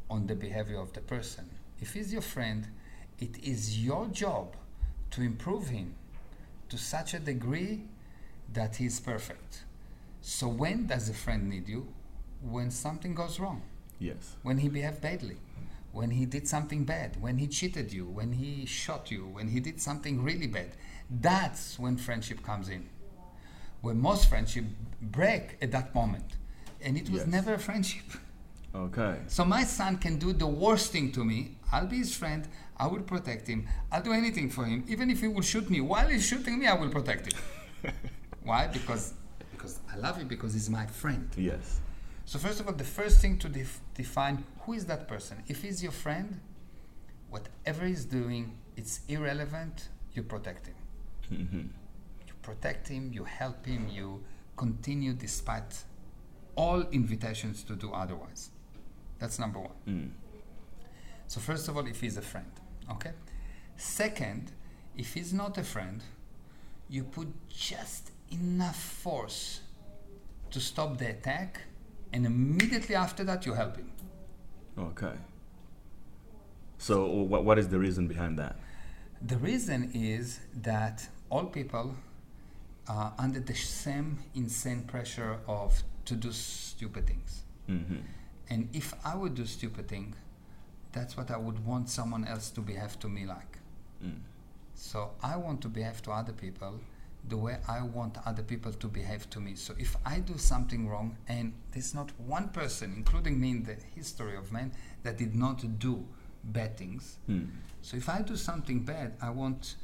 S1: on the behavior of the person. If he's your friend, it is your job to improve him to such a degree that he's perfect. So when does a friend need you? When something goes wrong.
S2: Yes.
S1: When he behaved badly. When he did something bad. When he cheated you. When he shot you. When he did something really bad. That's when friendship comes in. When most friendship break at that moment. And it was never a friendship.
S2: Okay.
S1: So my son can do the worst thing to me. I'll be his friend. I will protect him. I'll do anything for him. Even if he will shoot me. While he's shooting me, I will protect him. Why? Because I love him, because he's my friend.
S2: Yes.
S1: So first of all, the first thing to define, who is that person? If he's your friend, whatever he's doing, it's irrelevant, you protect him.
S2: Mm-hmm.
S1: You protect him, you help him, you continue despite all invitations to do otherwise. That's number one. So first of all, if he's a friend, okay? Second, if he's not a friend, you put just enough force to stop the attack, and immediately after that, you help him.
S2: Okay. So what is the reason behind that?
S1: The reason is that all people are under the same insane pressure to do stupid things.
S2: Mm-hmm.
S1: And if I would do stupid thing, that's what I would want someone else to behave to me like. So I want to behave to other people the way I want other people to behave to me. So if I do something wrong, and there's not one person, including me in the history of man, that did not do bad things. So if I do something bad, I want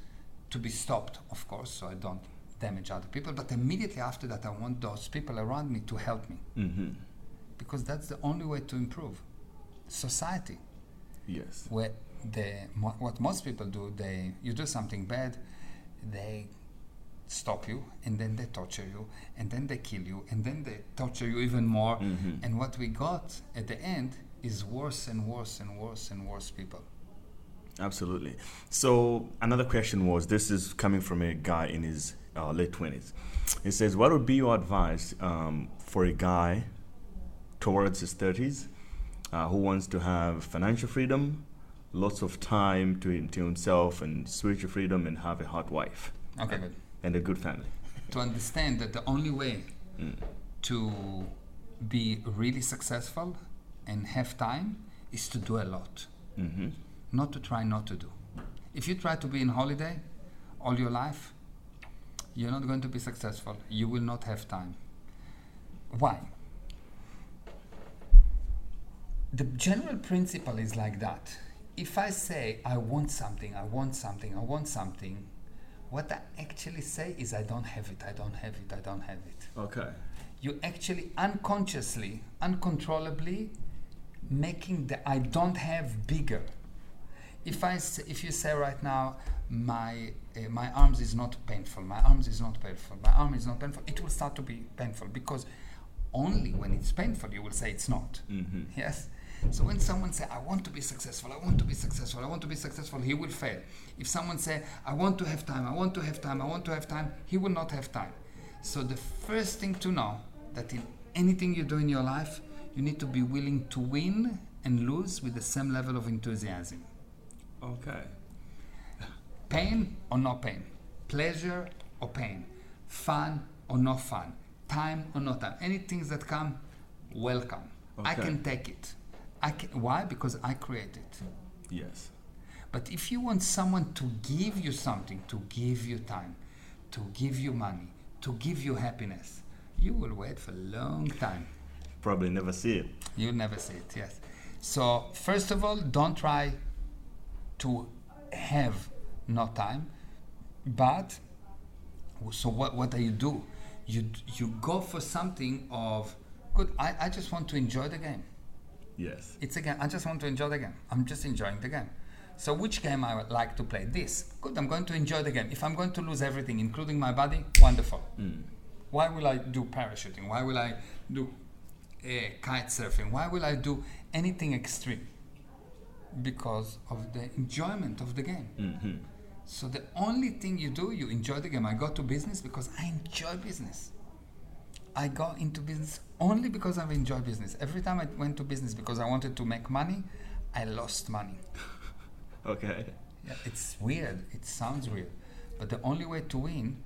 S1: to be stopped, of course, so I don't damage other people. But immediately after that, I want those people around me to help me.
S2: Mm-hmm.
S1: Because that's the only way to improve society.
S2: Yes.
S1: Where what most people do, you do something bad, they stop you, and then they torture you, and then they kill you, and then they torture you even more.
S2: Mm-hmm.
S1: And what we got at the end is worse and worse and worse and worse people.
S2: Absolutely. So another question was, this is coming from a guy in his late 20s. He says, what would be your advice for a guy towards his 30s who wants to have financial freedom, lots of time to himself, and spiritual freedom, and have a hot wife?
S1: Okay, good.
S2: And a good family.
S1: To understand that the only way to be really successful and have time is to do a lot.
S2: Mm-hmm.
S1: Not to try not to do. If you try to be in holiday all your life, you're not going to be successful. You will not have time. Why? The general principle is like that. If I say, I want something, I want something, I want something, what I actually say is, I don't have it, I don't have it, I don't have it.
S2: Okay.
S1: You actually unconsciously, uncontrollably making the I don't have bigger. If you say right now, my arms is not painful, my arms is not painful, my arm is not painful, it will start to be painful, because only when it's painful you will say it's not.
S2: Mm-hmm.
S1: Yes. So when someone say, I want to be successful, I want to be successful, I want to be successful, he will fail. If someone say, I want to have time, I want to have time, I want to have time, he will not have time. So the first thing to know, that in anything you do in your life, you need to be willing to win and lose with the same level of enthusiasm.
S2: Okay.
S1: Pain or no pain, pleasure or pain, fun or no fun, time or no time, any things that come, welcome.
S2: Okay.
S1: I can take it. Why? Because I create it.
S2: Yes.
S1: But if you want someone to give you something, to give you time, to give you money, to give you happiness, you will wait for a long time.
S2: Probably never see it.
S1: You'll never see it, yes. So first of all, don't try to have no time. But, so what do? You go for something of, good, I just want to enjoy the game.
S2: Yes.
S1: It's a game. I just want to enjoy the game. I'm just enjoying the game. So which game I would like to play? This. Good, I'm going to enjoy the game. If I'm going to lose everything, including my body, wonderful. Why will I do parachuting? Why will I do kite surfing? Why will I do anything extreme? Because of the enjoyment of the game.
S2: Mm-hmm.
S1: So the only thing you do, you enjoy the game. I go to business because I enjoy business. I go into business only because I enjoy business. Every time I went to business because I wanted to make money, I lost money.
S2: Okay.
S1: Yeah, it's weird. It sounds weird. But the only way to win,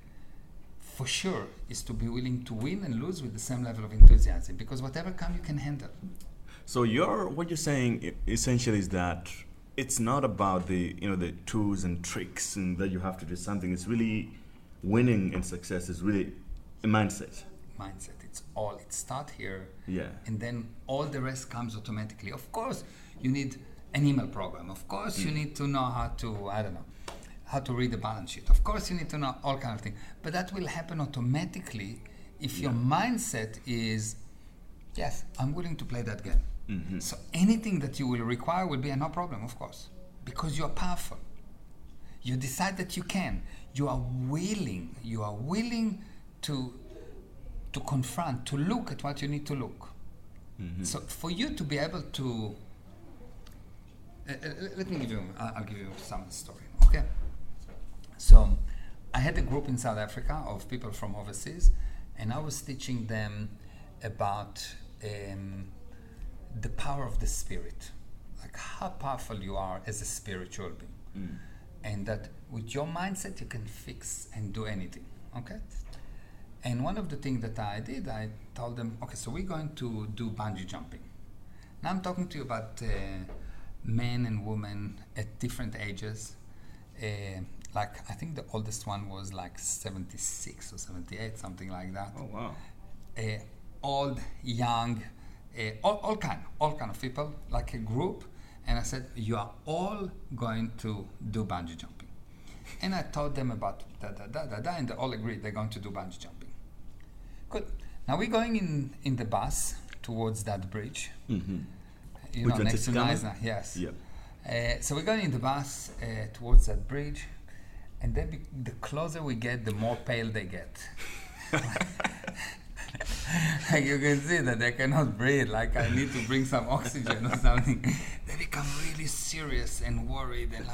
S1: for sure, is to be willing to win and lose with the same level of enthusiasm. Because whatever comes, you can handle.
S2: So what you're saying essentially is that it's not about the tools and tricks and that you have to do something. It's really winning and success is really a mindset.
S1: It starts here.
S2: Yeah.
S1: And then all the rest comes automatically. Of course, you need an email program. Of course, you need to know how to read the balance sheet. Of course, you need to know all kind of things. But that will happen automatically if your mindset is, yes, I'm willing to play that game.
S2: Mm-hmm.
S1: So anything that you will require will be a no problem, of course, because you are powerful. You decide that you can. You are willing to confront, to look at what you need to look. Mm-hmm. So for you to be able to, let me give you, I'll give you some story, okay? So I had a group in South Africa of people from overseas, and I was teaching them about the power of the spirit, like how powerful you are as a spiritual being, and that with your mindset you can fix and do anything, okay? And one of the things that I did, I told them, okay, so we're going to do bungee jumping. Now I'm talking to you about men and women at different ages. Like I think the oldest one was like 76 or 78, something like that.
S2: Oh wow!
S1: Old, young, all kind of people, like a group. And I said, you are all going to do bungee jumping. And I told them about and they all agreed they're going to do bungee jumping. Good. Now we're going in the bus towards that bridge.
S2: Mm-hmm.
S1: Next to Neisner. Yes.
S2: Yep.
S1: So we're going in the bus towards that bridge, and then the closer we get, the more pale they get. Like you can see that they cannot breathe. Like I need to bring some oxygen or something. They become really serious and worried, and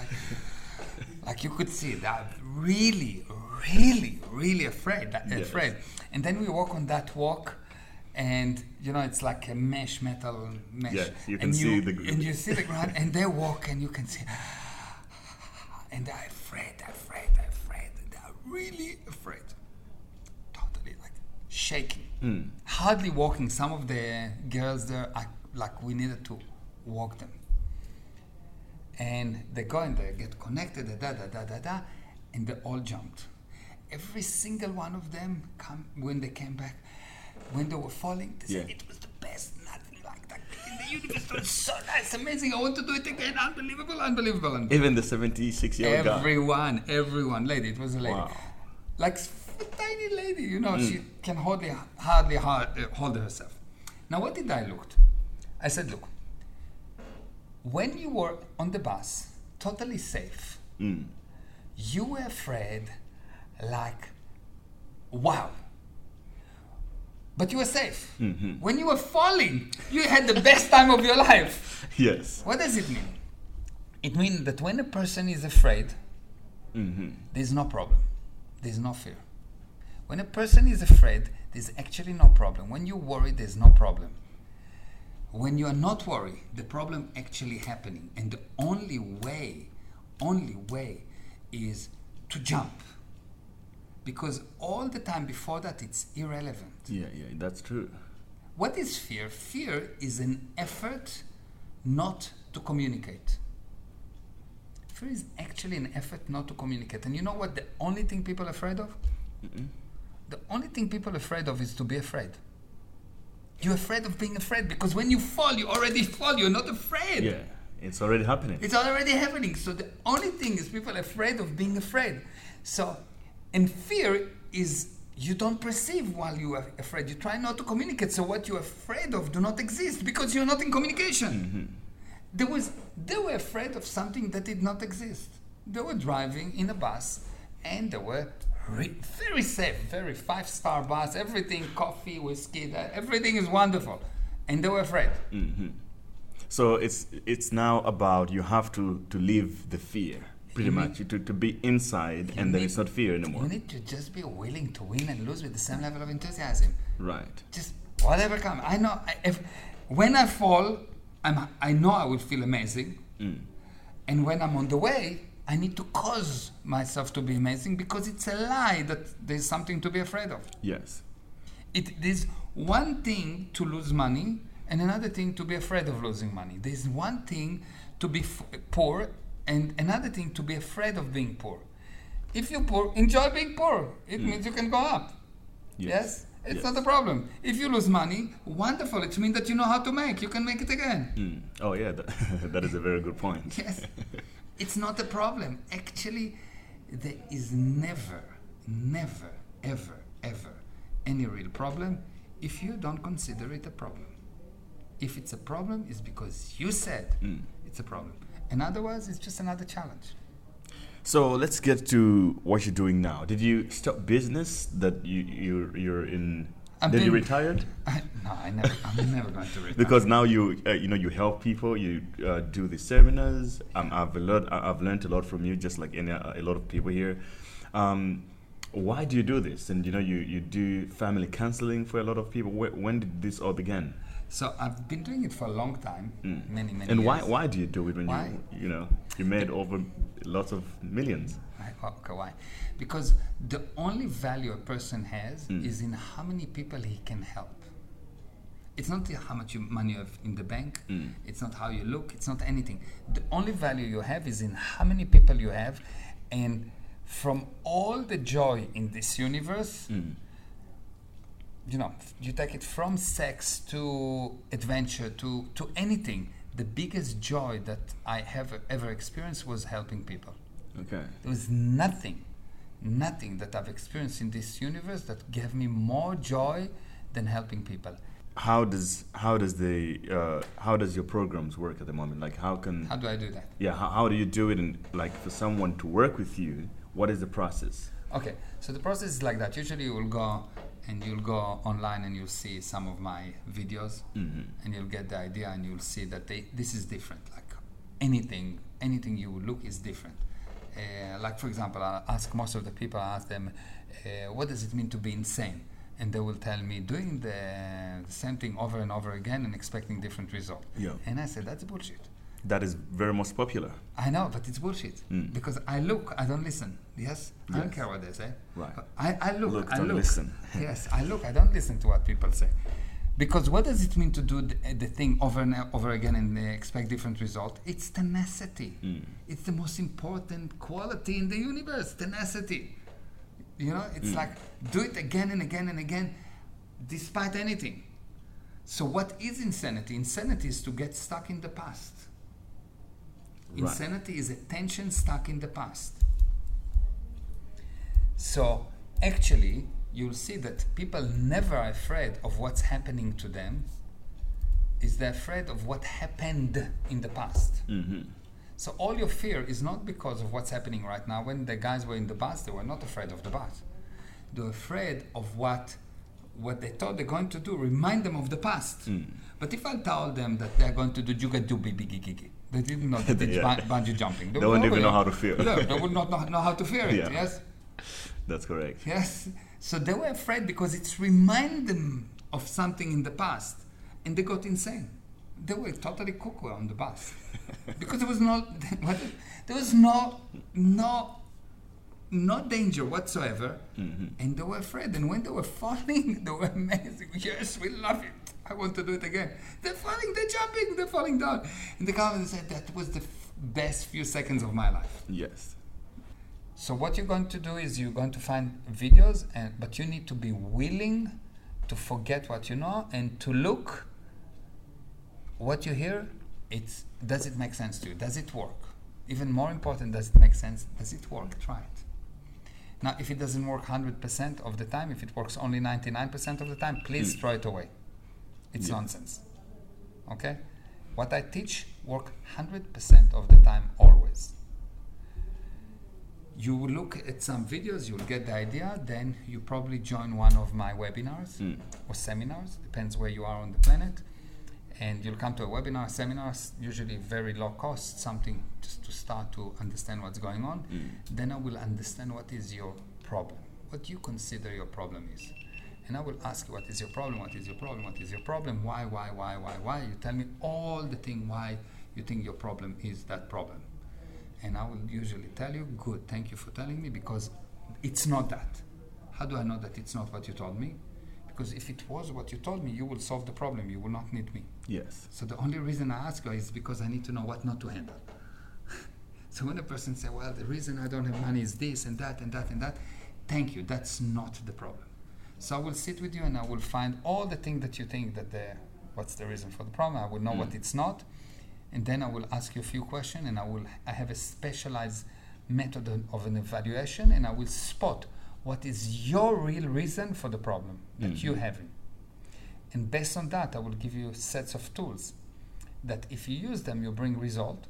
S1: like you could see that really, really, really afraid.
S2: Yes.
S1: And then we walk on that walk, and it's like a metal mesh.
S2: Yes, you can see the ground.
S1: And you see the ground, and they walk, and you can see. And they're afraid. They're really afraid. Totally like shaking. Hardly walking. Some of the girls there, like we needed to walk them. And they go and they get connected, and they all jumped. Every single one of them, when they came back, when they were falling, they said, it was the best, nothing like that in the universe. It was so nice, amazing. I want to do it again. Unbelievable.
S2: Even the 76-year-old guy.
S1: Everyone, lady. It was a lady.
S2: Wow.
S1: Like a tiny lady, she can hardly hold herself. Now, what did I look? I said, look, when you were on the bus, totally safe, you were afraid, like, wow. But you were safe. Mm-hmm. When you were falling, you had the best time of your life.
S2: Yes.
S1: What does it mean? It means that when a person is afraid, there's no problem. There's no fear. When a person is afraid, there's actually no problem. When you worry, there's no problem. When you are not worried, the problem actually happening. And the only way is to jump. Because all the time before that, it's irrelevant.
S2: Yeah, that's true.
S1: What is fear? Fear is an effort not to communicate. Fear is actually an effort not to communicate. And you know what the only thing people are afraid of? The only thing people are afraid of is to be afraid. You're afraid of being afraid because when you fall, you already fall. You're not afraid.
S2: Yeah, it's already happening.
S1: It's already happening. So the only thing is people are afraid of being afraid. So, and fear is you don't perceive while you are afraid. You try not to communicate. So what you're afraid of do not exist because you're not in communication. They were afraid of something that did not exist. They were driving in a bus and they were very safe, very 5-star bus, everything, coffee, whiskey, everything is wonderful. And they were afraid.
S2: So it's now about you have to live the fear, pretty much, to be inside, and then it's not fear anymore.
S1: You need to just be willing to win and lose with the same level of enthusiasm.
S2: Right.
S1: Just whatever comes. I know, when I fall, I know I will feel amazing. And when I'm on the way, I need to cause myself to be amazing because it's a lie that there's something to be afraid of.
S2: Yes.
S1: There's one thing to lose money and another thing to be afraid of losing money. There's one thing to be poor and another thing to be afraid of being poor. If you're poor, enjoy being poor. It means you can go up. Yes? It's not a problem. If you lose money, wonderful. It means that you know how to make. You can make it again.
S2: Oh, yeah. That is a very good point.
S1: Yes. It's not a problem. Actually, there is never, ever any real problem if you don't consider it a problem. If it's a problem, it's because you said it's a problem. And otherwise, it's just another challenge.
S2: So let's get to what you're doing now. Did you stop business that you're in? You retired?
S1: No, I'm never going to retire.
S2: Because now you help people. You do the seminars. I've learned a lot from you, just like a lot of people here. Why do you do this? And you do family counseling for a lot of people. When did this all begin?
S1: So I've been doing it for a long time, many years.
S2: And why do you do it when you made over lots of millions?
S1: Okay, why? Because the only value a person has is in how many people he can help. It's not how much money you have in the bank. It's not how you look. It's not anything. The only value you have is in how many people you have. And from all the joy in this universe, you take it from sex to adventure to anything. The biggest joy that I have ever experienced was helping people.
S2: Okay.
S1: There was nothing that I've experienced in this universe that gave me more joy than helping people.
S2: How does your programs work at the moment? Like how do
S1: I do that?
S2: Yeah, how do you do it? And like for someone to work with you, what is the process?
S1: Okay, so the process is like that. Usually you'll go online and you'll see some of my videos, and you'll get the idea, and you'll see that this is different. Like anything you will look is different. Like for example, I ask most of the people, I ask them, what does it mean to be insane? And they will tell me doing the same thing over and over again and expecting different results.
S2: Yeah.
S1: And I said, that's bullshit.
S2: That is very most popular.
S1: I know, but it's bullshit. Because I look, I don't listen. Yes? I don't care what they say.
S2: Right.
S1: I look.
S2: Don't listen.
S1: Yes, I look. I don't listen to what people say. Because what does it mean to do the thing over and over again and expect different results? It's tenacity. It's the most important quality in the universe, tenacity. It's like do it again and again and again, despite anything. So what is insanity? Insanity is to get stuck in the past. Right. Insanity is attention stuck in the past. So actually, you'll see that people never are afraid of what's happening to them. They're afraid of what happened in the past. So all your fear is not because of what's happening right now. When the guys were in the bus, they were not afraid of the bus. They were afraid of what they thought they're going to do, remind them of the past. But if I told them that they're going to do juga dubi bigi gigi, they didn't know that it's bungee jumping.
S2: They wouldn't even know how to feel.
S1: No, they would not know how to fear it, yes?
S2: That's correct.
S1: Yes. So they were afraid because it's remind them of something in the past. And they got insane. They were totally cuckoo on the bus. Because there was no danger whatsoever. And they were afraid. And when they were falling, they were amazing. Yes, we love it. I want to do it again. They're falling, they're jumping, they're falling down. And the government said that was the best few seconds of my life.
S2: Yes.
S1: So what you're going to do is you're going to find videos, but you need to be willing to forget what you know and to look what you hear. Does it make sense to you? Does it work? Even more important, does it make sense? Does it work? Try it. Now, if it doesn't work 100% of the time, if it works only 99% of the time, please throw it away. It's nonsense. Okay? What I teach work 100% of the time, always. You will look at some videos, you'll get the idea, then you probably join one of my webinars or seminars, depends where you are on the planet. And you'll come to a webinar, seminars, usually very low cost, something just to start to understand what's going on. Then I will understand what is your problem, what you consider your problem is. And I will ask you, what is your problem, what is your problem, what is your problem, why? You tell me all the thing why you think your problem is that problem. And I will usually tell you, good, thank you for telling me, because it's not that. How do I know that it's not what you told me? Because if it was what you told me, you will solve the problem. You will not need me.
S2: Yes.
S1: So the only reason I ask you is because I need to know what not to handle. So when a person says, well, the reason I don't have money is this and that and that and that, thank you, that's not the problem. So I will sit with you and I will find all the things that you think that what's the reason for the problem. I will know what it's not. And then I will ask you a few questions, and I have a specialized method of an evaluation, and I will spot what is your real reason for the problem that you're having. And based on that, I will give you sets of tools that if you use them, you bring result.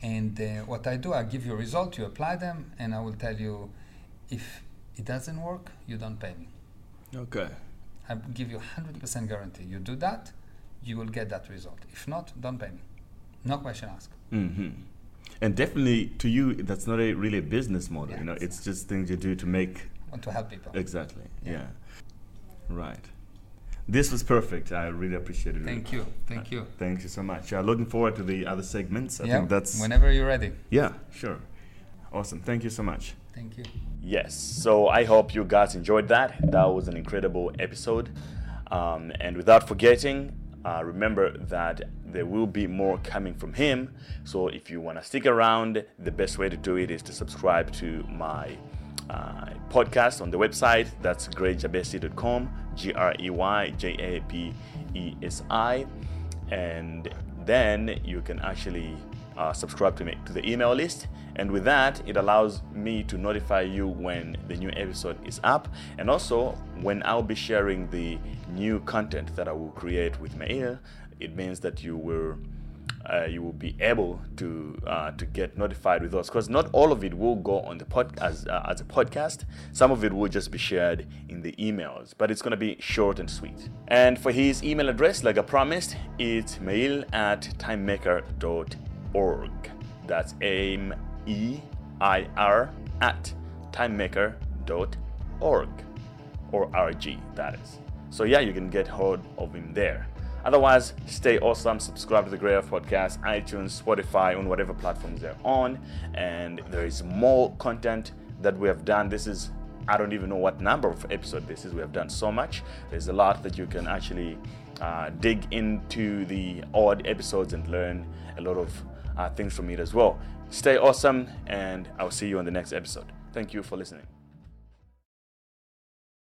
S1: And what I do, I give you a result, you apply them, and I will tell you if it doesn't work, you don't pay me.
S2: Okay.
S1: I give you 100% guarantee. You do that, you will get that result. If not, don't pay me. No question asked.
S2: And definitely, to you, that's not really a business model.
S1: Yeah,
S2: you know,
S1: exactly.
S2: It's just things you do to make.
S1: Want to help people.
S2: Exactly. Yeah. Right. This was perfect. I really appreciate it.
S1: Thank you. Thank you.
S2: Thank you so much. Looking forward to the other segments. I think that's
S1: whenever you're ready.
S2: Yeah, sure. Awesome. Thank you so much.
S1: Thank you.
S2: Yes. So I hope you guys enjoyed that. That was an incredible episode. And without forgetting, remember that there will be more coming from him. So if you want to stick around, the best way to do it is to subscribe to my podcast on the website. That's greyjabesi.com, GreyJabesi. And then you can actually subscribe to the email list. And with that, it allows me to notify you when the new episode is up, and also when I'll be sharing the new content that I will create with Meir. It means that you will be able to get notified with us, because not all of it will go on the as a podcast. Some of it will just be shared in the emails, but it's going to be short and sweet. And for his email address, like I promised, it's mail@timemaker.org. That's MEIR@timemaker.org, or RG, that is. So yeah, you can get hold of him there. Otherwise, stay awesome. Subscribe to the Grey Earth Podcast, iTunes, Spotify, on whatever platforms they're on. And there is more content that we have done. This is, I don't even know what number of episodes this is. We have done so much. There's a lot that you can actually dig into the odd episodes and learn a lot of things from it as well. Stay awesome, and I'll see you on the next episode. Thank you for listening.